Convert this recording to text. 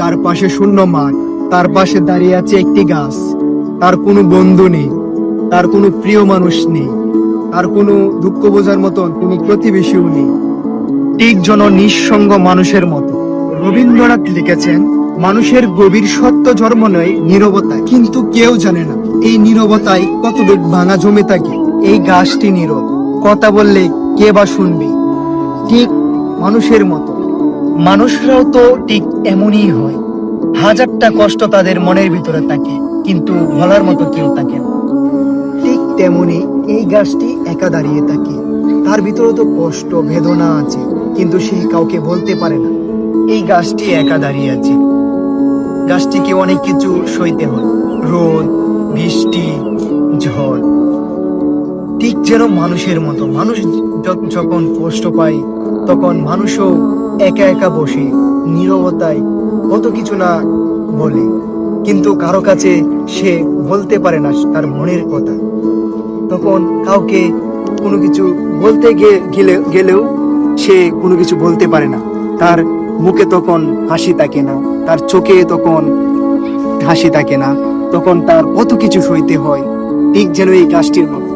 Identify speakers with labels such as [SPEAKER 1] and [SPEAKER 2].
[SPEAKER 1] চারপাশে শূন্য মাঠ, তার পাশে দাঁড়িয়ে আছে একটি গাছ। তার কোনো বন্ধু নেই, তার কোনো প্রিয় মানুষ নেই, তার কোনো দুঃখ বোঝার মতন কোনো প্রতিবেশীও নেই, ঠিক যেন নিঃসঙ্গ মানুষের মতো। রবীন্দ্রনাথ লিখেছেন, মানুষের গভীর সত্য জন্ম নেয় নীরবতায়, কিন্তু কেউ জানে না এই নীরবতায় কতটুকু ভাঙা জমে থাকে। এই গাছটি নীরব, কথা বললে কে বা শুনবে, ঠিক মানুষের মতো। মানুষরাও তো ঠিক এমনই হয়, হাজারটা কষ্ট তাদের মনের ভিতরে থাকে, কিন্তু বলার মতো কেউ থাকে না। ঠিক তেমনি এই গাছটি একা দাঁড়িয়ে থাকে, তার ভিতরে তো কষ্ট বেদনা আছে, কিন্তু সে কাউকে বলতে পারে না। এই গাছটি একা দাঁড়িয়ে আছে, গাছটিকে অনেক কিছু সইতে হয়, রোদ, বৃষ্টি, ঝড়, ঠিক যেন মানুষের মতো। মানুষ যখন কষ্ট পায় তখন মানুষও একা একা বসে নীরবতায় কত কিছু না বলে, কিন্তু কারো কাছে সে বলতে পারে না তার মনের কথা। তখন কাউকে কোনো কিছু বলতে গেলেও সে কোনো কিছু বলতে পারে না, তার মুখে তখন হাসি থাকে না, তার চোখে তখন হাসি থাকে না, তখন তার কত কিছু সইতে হয়, ঠিক যেন এই গাছটির মতো।